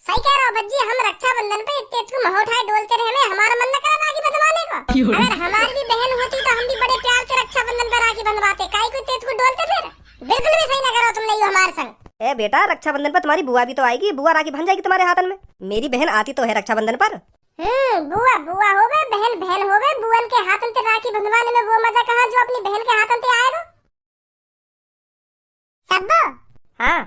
सही कह रहे हो भज्जी, हम रक्षाबंधन पे इतने को महोठाए डोलते रहे में हमारा मन न करा राखी बंधवाने को। अगर हमारी भी बहन होती तो हम भी बड़े प्यार से रक्षाबंधन पे राखी बंधवाते, काई को इतने को डोलते फिर। बिल्कुल भी सही न करो तुमने ये हमारे संग। ए बेटा, रक्षाबंधन पर तुम्हारी बुआ भी तो आएगी, बुआ राखी बंध जाएगी तुम्हारे हाथन में। मेरी बहन आती तो है रक्षाबंधन पर। बुआ बुआ हो गए, बहन बहन हो गए, बुअन के हाथन पे राखी बंधवाने में वो मजा कहाँ जो अपनी बहन के हाथन पे आएगा। सब्बो, हाँ,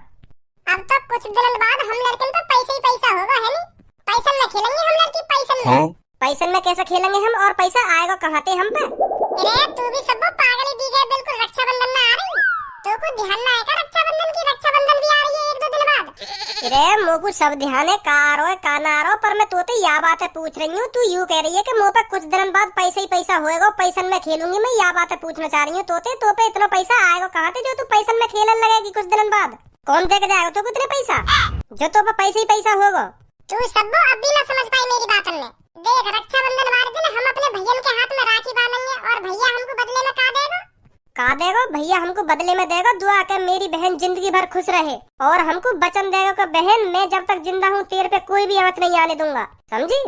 अब तो कुछ दिन बाद हम लड़कन पर पैसे ही पैसा होगा, है नी? पैसन में खेलेंगे हम लड़की, पैसन में। पैसन में कैसे खेलेंगे हम, और पैसा आएगा कहाँ से हम पे? अरे तू भी सब्बो पागल ही दी गए, बिल्कुल रक्षाबंधन में आ रही तो कुछ ध्यान ना आएगा रक्षाबंधन की। रक्षाबंधन भी आ रही है 1-2 दिन बाद। अरे मोकू सब ध्यान है, कार हो काना रो, पर मैं तो या बातें पूछ रही हूँ। तू यूँ कह रही है कि मुँह पे कुछ दिन बाद पैसा ही पैसा होएगा, पैसन में खेलूंगी मैं, या बातें पूछना चाह रही हूँ। तो पे इतना पैसा आएगा कहाँ से जो तू पैसन में खेलने लगेगी कुछ दिन बाद? कौन दे के जाएगा तो कितने पैसा जो तो पैसे ही पैसा होगा? तू सब्बो अब भी ना समझ पाई मेरी बात में। देख, रक्षाबंधन वाले दिन हम अपने भैया के हाथ में राखी बांधेंगे और भैया हमको बदले में का देगा? का देगा? भैया हमको बदले में देगा दुआ के मेरी बहन जिंदगी भर खुश रहे, और हमको वचन देगा कि बहन मैं जब तक जिंदा हूँ तेरे पे कोई भी आंच नहीं आने दूंगा, समझी?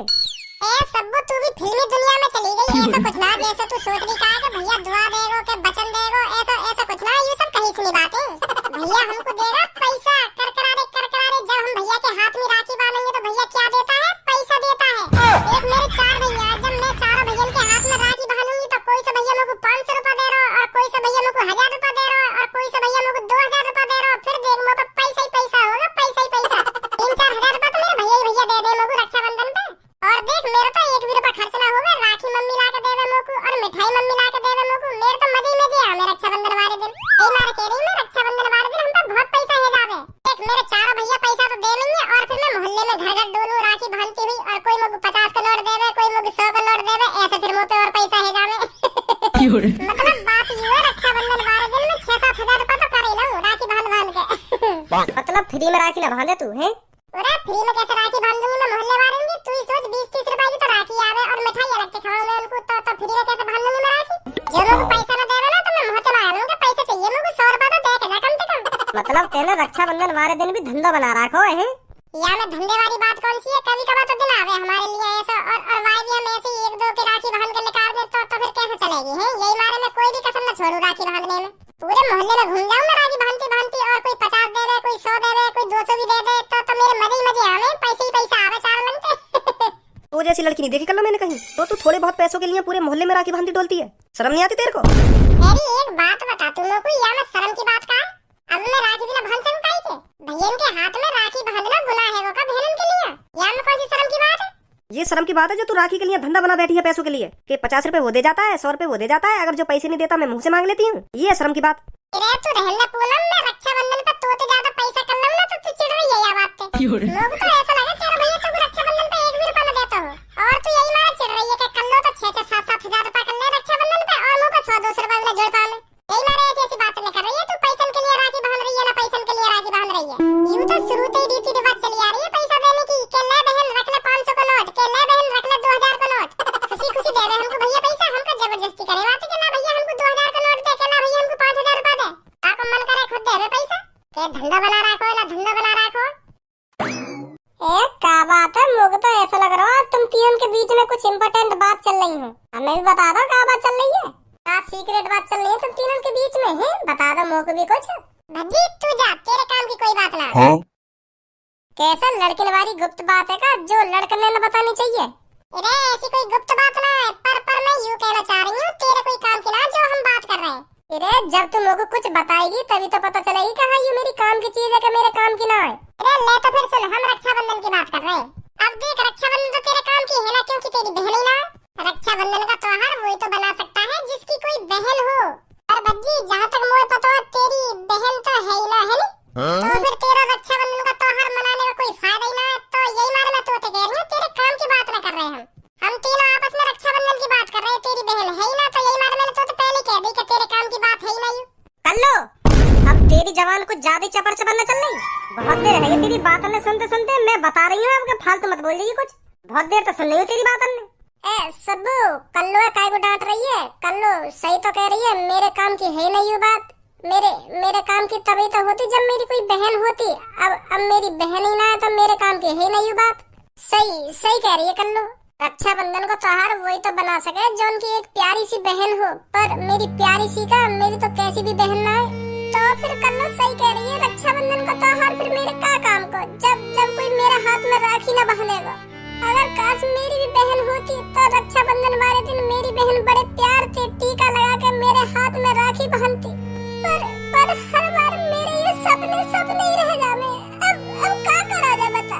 ए सब्बो, तू भी फिल्मी दुनिया में चली गई। ऐसा कुछ ना जैसे तू सोच रही का कि भैया दुआ देगा के वचन देगा, ऐसा कुछ ना। ये सब कहीं सुनी बातें। भैया हमको देगा पैसा, करकरारे। जब हम भैया के हाथ में राखी बांधेंगे तो भैया क्या देता है? पैसा देता है। एक मेरे 4 भैया, जब मैं चारों भैया के हाथ में राखी बांधूंगी तो कोई से भैया मेरे को 500 रुपए दे रहा, और कोई से भैया मेरे को 1000 रुपए दे रहा, और कोई से भैया मेरे को 2000 रुपए दे रहा। फिर देख मेरे पे पैसा ही पैसा होगा, पैसा ही पैसा। 3-4 हजार रुपए तो मेरे भैया दे दे मेरे को रक्षाबंधन पे। और देख, मेरे तो 1 भी रुपया खर्च ना होगा, राखी मम्मी ला के देवे मेरे को और मिठाई मम्मी ला के देवे मेरे को। मेरे तो मजे ही मजे आ रक्षाबंधन वाले दिन। ए मारे कह रही मैं, रक्षाबंधन वाले दिन हम पे बहुत पैसा है जावे। देख, मेरे चारों भैया पैसा तो दे देंगे, और फिर मैं मोहल्ले में घर घर डोलूं राखी बांधती हुई, और कोई मेरे को 50 का नोट देवे, कोई मेरे को 100 का नोट देवे, ऐसे फिर मुंह पे और पैसा है जावे। मतलब बात ये है, रक्षाबंधन वाले दिन में 6-7 हजार रुपए तो कर ही लूं राखी बांध के। मतलब फ्री में राखी ना बांधे तू, हैं? अरे फ्री में कैसे राखी बांध दूंगी मैं मोहल्ले वालों की? तू ही सोच, 20-30 रुपए की तो राखी आवे और मिठाई अलग से खाऊं मैं उनको, तो फ्री में कैसे बांध दूंगी मैं राखी? जो लोग पैसा ना देवे ना तो मैं मुंह से मार लूंगा, पैसे चाहिए मेरे को 100 रुपए तो दे के कम से कम। मतलब कहना रक्षाबंधन वाले दिन भी धंधा बना रखो है? या मैं धंधे वाली बात कौन सी है? कभी कभार तो दिन आवे हमारे लिए ऐसा, और वाई भी हम ऐसे 1-2 की राखी बांध के निकाल दे तो फिर कैसे चलेगी है? यही मारे मैं कोई भी कसम न छोड़ू राखी बांधने में। पूरे मोहल्ले में घूम जाऊं मैं राखी बांधती, और कोई 50 देवे, कोई 100 देवे, कोई 200 भी दे दे, तो मेरे मजे ही मजे आवे, पैसे ही पैसा आवे चार लगते। वो जैसी लड़की नहीं देखी कल मैंने कहीं, तो तू थोड़े बहुत पैसों के लिए पूरे मोहल्ले में राखी बांधती डोलती है, शर्म नहीं आती तेरे को? मेरी एक बात बता तू लोग को, या मैं शर्म की बात का? अब मैं राखी बिना बांध सकूं काई के? भैया के हाथ में राखी बांधना गुनाह है वो का बहन के लिए? या मैं कौन सी शर्म की बात है? ये शर्म की बात है जो तू राखी के लिए धंधा बना बैठी है पैसों के लिए, कि 50 रुपए वो दे जाता है, 100 रुपए वो दे जाता है, अगर जो पैसे नहीं देता मैं मुंह से मांग लेती हूँ। ये है शर्म की बात। अरे तू रहना पूनम, मैं रक्षाबंधन पे तो ज्यादा पैसा कर लूं ना तो तू चिढ़ रही है या बात पे? लोग तो ऐसा लगा तेरा भैया तो रक्षाबंधन पे 1 भी रुपया न देता हो, और तू यही मारा चिढ़ रही है कि कर लो तो 6-7 हजार रुपया कर ले रक्षाबंधन पे, और मुंह पे 100-200 रुपया भी जोड़ पाले। यही मारे ऐसी बात नहीं कर रही है तू, पैसन के लिए राखी बांध रही है ना पैसन के लिए राखी बांध रही है। यूं तो शुरू से ही रीति रिवाज चली आ रही है पैसा देने की, के ले बहन रख ले 500 का नोट, के ले बहन रख ले 2000 का नोट। खुशी खुशी दे रहे हमको भैया पैसा, हमको जबरदस्ती करे बात के ना भैया हमको 2000 का नोट दे, के ना भैया हमको 5000 रुपया दे। आपको मन करे खुद दे पैसा, के धंधा बना रखो ना धंधा बना रखो। ए क्या बात है, मुझे तो ऐसा लग रहा है तुम तीनों के बीच में कुछ इम्पोर्टेंट बात चल रही है। हमें भी बता दो क्या बात चल रही है, क्या सीक्रेट बात चल रही है तुम तीनों के बीच में है? बता दो मुझे भी कुछ। भज्जी तू जा, तेरे काम की कोई बात ना। हाँ? कैसा लड़के वाली गुप्त बात है का जो लड़कने न बतानी चाहिए? अरे ऐसी कोई गुप्त बात ना है, पर मैं यूँ कहना चाह रही हूँ तेरे कोई काम की ना जो हम बात कर रहे हैं। अरे जब तुम लोगों को कुछ बताएगी तभी तो पता चलेगी कहाँ ये मेरी काम की चीज है कि मेरे काम की ना है। अरे ले तो फिर सुन, हम रक्षाबंधन की बात कर रहे हैं। अब देख, रक्षाबंधन तो तेरे काम की है ना, क्योंकि तेरी बहन ही ना। रक्षाबंधन का त्योहार वही तो बना सकता है जिसकी कोई बहन हो। और बज्जी जहाँ तक मुझे पता है तेरी बहन तो है ही ना, है नी? तो फिर तेरा रक्षाबंधन का त्योहार मनाने का कोई फायदा ही ना है। तो यही मारे मैं तो कह रही हूँ तेरे काम की बात ना कर रहे हम तीनों आपस में रक्षाबंधन की बात कर रहे हैं। तेरी बहन है ही ना, तो यही मारे मैंने तो पहले कह दी कि तेरे काम की बात है ही नहीं। कर लो, अब तेरी जवान कुछ ज्यादा चपर चपर न चल रही, बहुत देर है तेरी बातों ने सुनते सुनते। मैं बता रही हूँ आपके फालतू मत बोल रही कुछ, बहुत देर तो सुन रही हूँ तेरी बातों ने। ए सब्बू, कल्लो काय को डांट रही है? कल्लो सही तो कह रही है, मेरे काम की है नहीं ये बात। मेरे मेरे काम की तभी तो होती जब मेरी कोई बहन होती। अब मेरी बहन ही ना है तो मेरे काम की है ना ये बात। सही सही कह रही है कल्लू। रक्षाबंधन को त्योहार वही तो बना सके जो उनकी एक प्यारी सी बहन हो, पर मेरी प्यारी सी का मेरी तो कैसी भी बहन ना है। तो फिर कल्लू सही कह रही है, रक्षाबंधन का त्योहार फिर मेरे क्या काम को, जब जब कोई मेरे हाथ में राखी न बांधेगा। अगर काश मेरी भी बहन होती तो रक्षाबंधन वाले दिन मेरी बहन बड़े प्यार से टीका लगा के मेरे हाथ में राखी बांधती। पर हर बार मेरे ये सपने ही रह जाने। अब क्या करा जाए बता।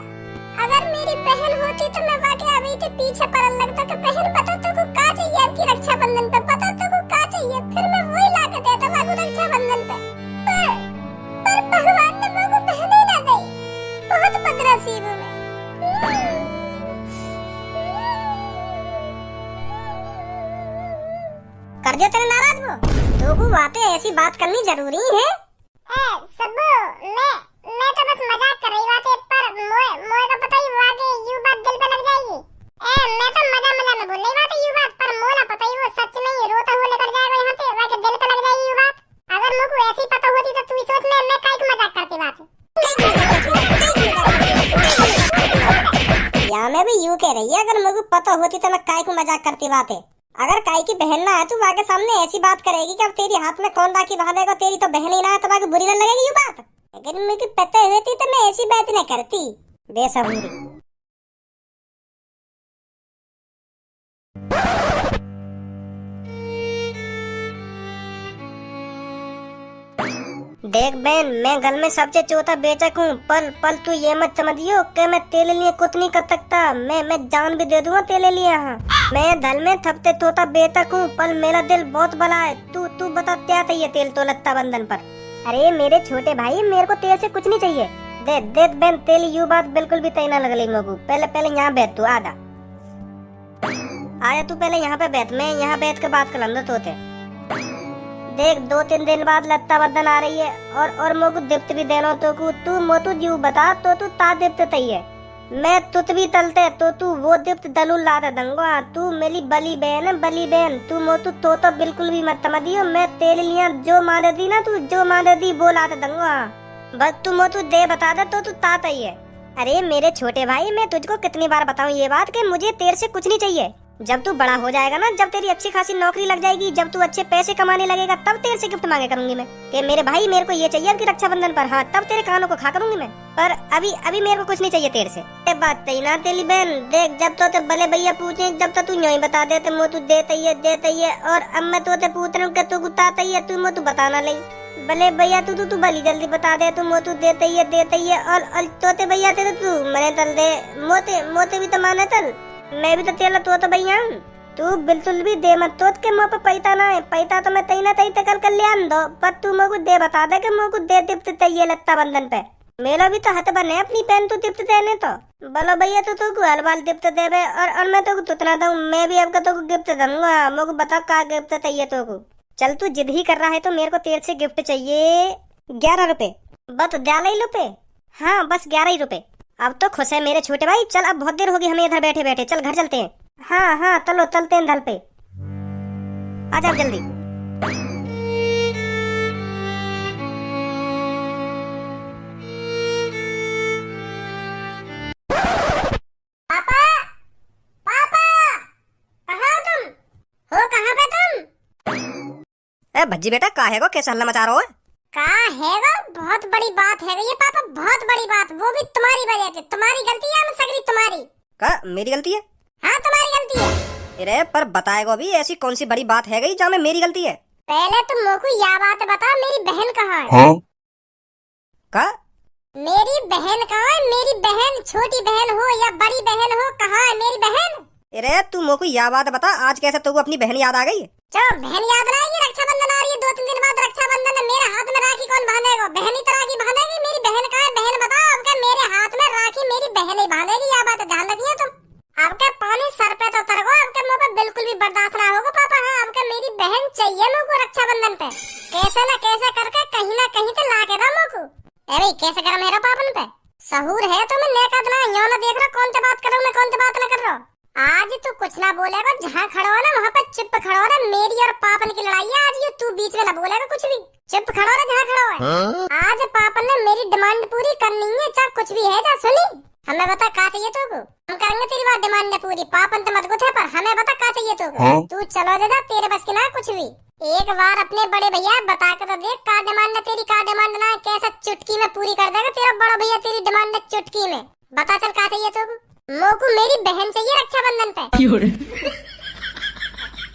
अगर मेरी बहन होती तो मैं वाकई अभी के पीछे पड़ने लगता कि बहन पता तो को क्या चाहिए आपकी रक्षाबंधन पे, पता तो को क्या चाहिए, फिर मैं वही ला के देता बाबू रक्षाबंधन पे। पर भगवान ने मुझे बहन ही ना दी। बहुत बदनसीब हूँ मैं। कर दिया तेरे नाराज वो। तो को बातें ऐसी बात करनी जरूरी है। सबू मैं तो बस मजाक कर रही बात है, पर मोए को पता ही हुआ कि यू बात दिल पे लग जाएगी। मैं तो मजा में बोल रही बात है यू बात, पर मोला पता ही वो सच में ही रोता हुआ लेकर जाएगा यहाँ पे, वाके दिल पे लग जाएगी यू बात। अगर मुझको ऐसी पता होती तो तू सोच मैं काहे को मजाक करती बात है। यहाँ मैं भी यूं कह रही है, अगर मुझको पता होती तो मैं काहे को मजाक करती बात है। अगर काई की बहन ना है तो वाके सामने ऐसी बात करेगी कि अब तेरी हाथ में कौन राखी बांधेगा, तेरी तो बहन ही ना है तो वाके बुरी न लगेगी ये बात। अगर मुझे पता होती तो मैं ऐसी बात न करती। बेसबूरी। देख बहन, मैं घर में सबसे चौथा बेचक हूँ, पल तू ये मत समझियो कि मैं तेरे लिए कुछ नहीं कर सकता। मैं जान भी दे दूंगा तेरे लिए। हाँ, मैं धल में थपते तोता बेचक हूँ, पर मेरा दिल बहुत बड़ा है। तू बता क्या चाहिए तेल तो लत्ता बंधन पर। अरे मेरे छोटे भाई, मेरे को तेल से कुछ नहीं चाहिए। दे बहन तेल, यू बात बिल्कुल भी तय ना लग रही मगू। पहले यहाँ बैठ, तू आजा तू पहले यहाँ पे बैठ, मैं यहाँ बैठ के बात कर लूंगा तोते। देख 2-3 दिन बाद लत्ता बंधन आ रही है और मोकू दिप्त भी देनो तो को तू मोतू जीव बता तो तू ता दिप्त तई है। मैं तुत भी तलते तो तू वो दिप्त दलू लाता दंगो। तू मेरी बली बहन तू मोतू तो बिल्कुल भी मत समझियो। मैं तेल लिया जो मादे दी ना, तू जो मादे दी वो लाता दंगो। बस तू मोतू दे बता दे तो तू ता तई है। अरे मेरे छोटे भाई, मैं तुझको कितनी बार बताऊं ये बात कि मुझे तेरे से कुछ नहीं चाहिए। जब तू बड़ा हो जाएगा ना, जब तेरी अच्छी खासी नौकरी लग जाएगी, जब तू अच्छे पैसे कमाने लगेगा, तब तेरे से गिफ्ट मांगे करूंगी मैं कि मेरे भाई मेरे को ये चाहिए आपकी रक्षाबंधन पर। हाँ, तब तेरे कानों को खा करूंगी मैं, पर अभी मेरे को कुछ नहीं चाहिए तेरे से। ये बात तई ना तेरी बहन। देख जब तो बले भैया पूछे, जब तक तू यही बता देते मो तू देते ही, और अब मैं तो पूछ रहा हूँ कि तू गुताता ही है, तू मो तू बताना नहीं। भले भैया तू भली जल्दी बता दे, तू मो तू देते ही है। और तोते भैया थे तू मैंने तल दे, मोते भी तो माने तल, मैं भी तो तेला तो भैया। तू बिल्कुल भी दे मत तोत के मुँह पे पैता ना है। पैता तो मैं तई ना तई तकल कर लिया दो, पर तू मोको दे बता दे कि मोको दे दिप्त तई लत्ता बंधन पे। मेरा भी तो हथ बने अपनी पहन तू दिप्त देने तो बोलो भैया तू को हर बाल दिप्त देवे, और मैं तो तुतना दूं। मैं भी अब तो गिफ्ट दूंगा, मोको बता का गिफ्ट चाहिए तो को। चल तू जिद ही कर रहा है तो मेरे को तेरे से गिफ्ट चाहिए 11 रुपए। बस 11 रुपए? हाँ बस 11 रुपए। अब तो खुश है मेरे छोटे भाई। चल अब बहुत देर होगी हमें इधर बैठे बैठे, चल घर चलते हैं। हाँ चलो चलते हैं धल पे, आ जाओ जल्दी। पापा कहाँ हो तुम? कहाँ पे तुम? भज्जी बेटा का है गो, कैसा हल्ला मचा रहा है? कहा हैगा? बहुत बड़ी बात है ये पापा, बहुत बड़ी बात। वो भी तुम्हारी वजह से। तुम्हारी गलती है, सगरी तुम्हारी। का मेरी गलती है? हाँ तुम्हारी गलती है। अरे पर बताएगा भी, ऐसी कौन सी बड़ी बात है गई जहाँ में मेरी गलती है? पहले तुम मोको यह बात बता, मेरी बहन कहाँ है? हाँ? का मेरी बहन कहाँ है? मेरी बहन, छोटी बहन हो या बड़ी बहन हो, कहाँ है मेरी बहन? अरे तू मोको यह बात बता, आज कैसे तुमको अपनी बहन याद आ गई? चलो बहन याद ना आएगी? रक्षाबंधन आ रही है 2-3 दिन बाद रक्षाबंधन है। मेरे हाथ में राखी कौन बांधेगा? बहन ही तो राखी बांधेगी। मेरी बहन कहाँ है? बहन बताओ। अब क्या मेरे हाथ में राखी मेरी बहन ही बांधेगी? यह बात ध्यान रखिए तुम। अब क्या पानी सर पे तो तरगो, अब क्या मुँह पे बिल्कुल भी बर्दाश्त ना होगा पापा। हाँ अब क्या मेरी बहन चाहिए मुझको रक्षाबंधन पे, कैसे न कैसे करके कहीं ना कहीं तो ला के दो मुझको। अरे कैसे करा मेरा पापन पे सहूर है तो मैं नेका ना यो ना देख रहा कौन से बात कर रहा हूँ मैं, कौन से बात ना कर रहा हूँ। आज तू कुछ ना बोलेगा, जहाँ खड़ा हो ना वहाँ पर चुप खड़ा हो ना। मेरी और पापन की लड़ाई है आज, ये तू बीच में ना बोलेगा कुछ भी। चुप खड़ा हो ना जहाँ खड़ा हो। आज पापन ने मेरी डिमांड पूरी करनी है, चाहे कुछ भी है। जा सुनी, हमें बता क्या चाहिए तुमको, हम करेंगे तेरी बात डिमांड ने पूरी। पापन तो मत कुछ है, पर हमें बता क्या चाहिए तुमको। तू चलो जा, तेरे बस की ना कुछ भी। एक बार अपने बड़े भैया बता कर तो देख, का डिमांड है तेरी, का डिमांड ना कैसा चुटकी में पूरी कर देगा तेरा बड़ा भैया तेरी डिमांड है चुटकी में। बता चल क्या चाहिए तुमको। मोको मेरी बहन चाहिए रक्षाबंधन पे।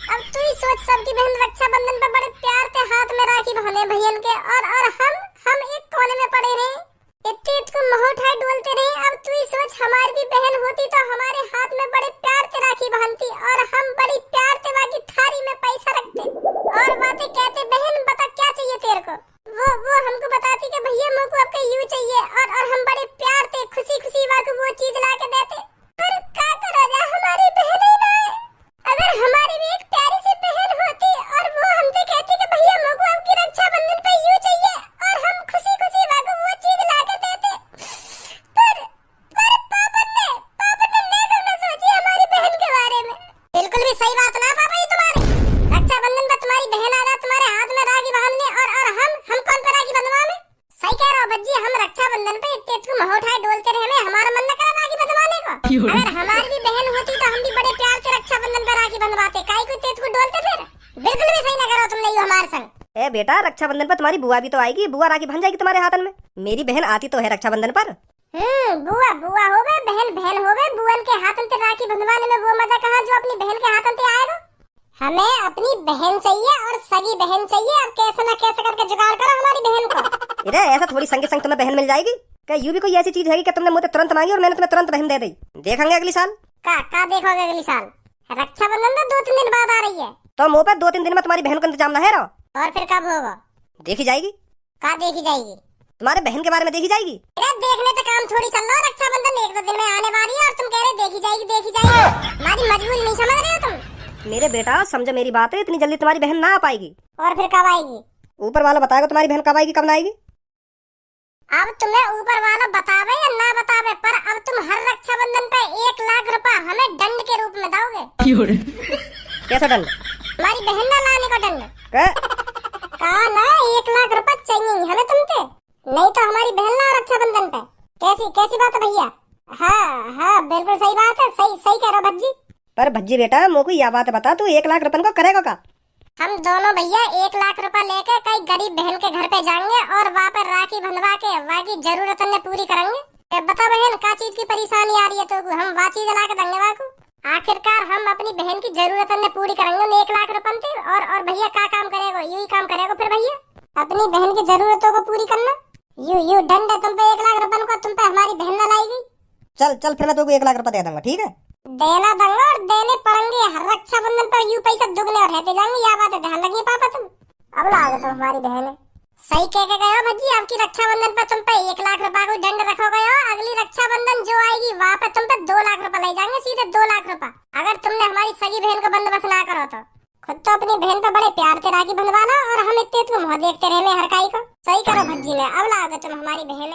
अब तू ही सोच, सबकी बहन रक्षाबंधन पे बड़े प्यार से हाथ में राखी बंधे भैयन के, और हम एक कोने में पड़े रहे, इतने इसको मुंह उठाए डोलते रहे। अब तू ही सोच, हमारी भी बहन होती तो हमारे हाथ में बड़े प्यार से राखी बांधती, और हम बड़ी प्यार से बाकी थारी में पैसा रखते और बातें कहते, बहन बता क्या चाहिए तेरे को। वो हमको बताती कि भैया मुझको आपका यूं चाहिए, और हम बड़े प्यार से खुशी खुशी वाको वो चीज ला के देते। पर क्या करो जा, हमारी बहन ही ना है। अगर हमारी भी एक प्यारी सी बहन होती और वो हमसे कहती कि भैया मुझको आपकी रक्षाबंधन पे यूं चाहिए, और हम खुशी खुशी वाको वो चीज ला के देते। पर पापन ने नहीं करना सोची हमारी बहन के बारे में। बिल्कुल भी सही बात ना पापा ये तुम्हारी। रक्षाबंधन पे तुम्हारी बहन आ जाए तुम्हारे हाथ में राखी बांधने, और हम कौन पे राखी बंधवा में। सही कह रहे हो भज्जी, हम रक्षाबंधन पे इतने को मुंह उठाए डोलते रहे, हमारा मन न करा राखी बंधवाने को। अगर हमारी भी बहन होती तो हम भी बड़े प्यार से रक्षाबंधन पे राखी बंधवाते, काई को तेज को डोलते फिर। बिल्कुल भी सही न करो तुमने ये हमारे संग। ए बेटा, रक्षाबंधन पर तुम्हारी बुआ भी तो आएगी, बुआ राखी बंध जाएगी तुम्हारे हाथन में। मेरी बहन आती तो है रक्षाबंधन पर। बुआ हो गए, बहन हो गए, बुआन के हाथन पे राखी बंधवाने में वो मजा कहाँ जो अपनी बहन के हाथन पे आएगा। हमें अपनी बहन चाहिए और सगी बहन चाहिए। अब कैसे ना कैसे करके जुगाड़ करो हमारी बहन को। अरे ऐसा थोड़ी संग के संग तुम्हें बहन मिल जाएगी क्या? यू भी कोई ऐसी चीज है कि तुमने मुझे तुरंत मांगी और मैंने तुम्हें तुरंत बहन दे दी। देखेंगे अगली साल। का देखोगे अगली साल? रक्षाबंधन तो 2-3 दिन बाद आ रही है। तो मुँह पे 2-3 दिन में तुम्हारी बहन का इंतजाम ना है रहो। और फिर कब होगा? देखी जाएगी। का देखी जाएगी? तुम्हारे बहन के बारे में देखी जाएगी। देखने तो काम थोड़ी चल रहा है। रक्षाबंधन 1-2 दिन में आने वाली है और तुम कह रहे देखी जाएगी। हमारी मजबूरी नहीं समझ रहे हो तुम? मेरे बेटा समझो मेरी बात है, इतनी जल्दी तुम्हारी बहन ना आ पाएगी। और फिर कब आएगी? ऊपर वाला बताएगा तुम्हारी बहन कब आएगी कब ना आएगी। अब तुम्हें ऊपर वाला बतावे या ना बतावे, पर अब तुम हर रक्षाबंधन पे 1 लाख रुपए हमें दंड के रूप में दोगे। कैसा दंड? हमारी बहन ना लाने का दंड। कहा ना 1 लाख रुपए चाहिए हमें तुमसे, नहीं तो हमारी बहन ना रक्षाबंधन पे। कैसी बात है भैया? हाँ बिल्कुल सही बात है, सही कह रहे हो भज्जी। पर भज्जी बेटा मुझको यह बात बता, तू 1 लाख रुपए को करेगा का? हम दोनों भैया 1 लाख रुपए लेके कई गरीब बहन के घर पे जाएंगे और वहाँ पर राखी बंधवा के वहाँ की जरूरतों ने पूरी करेंगे। बता बहन क्या चीज की परेशानी आ रही है तो हम वहाँ चीज ला के देंगे वहाँ को। आखिरकार हम अपनी बहन की जरूरतों ने पूरी करेंगे 1 लाख रुपए से। और भैया क्या काम करेगा? यही काम करेगा फिर भैया, अपनी बहन की जरूरतों को पूरी करना। यू दंड है तुम पे 1 लाख रुपए को, तुम पे हमारी बहन न लाई गई। चल फिर मैं तुमको 1 लाख रुपए दे दूंगा, ठीक है? देना दूंगा और देने पड़ेंगे। हर रक्षाबंधन पर यू पैसा दुगने और रहते जाएंगे। यह बात ध्यान रखिए पापा तुम। अब लाओगे तुम हमारी बहन। सही कह के गए हो भज्जी, आपकी रक्षाबंधन पर तुम पे 1 लाख रुपए को दंड रखोगे हो। अगली रक्षाबंधन जो आएगी वहाँ पे तुम पे 2 लाख रुपए ले जाएंगे, सीधे 2 लाख रुपए। अगर तुमने हमारी सगी बहन को बंदोबस्त ना करो तो खुद तो अपनी बहन पे बड़े प्यार से राखी बंधवाना और हम इतने तुम देखते रहने हर काई को। सही करो भज्जी ने, अब लाओगे तुम हमारी बहन।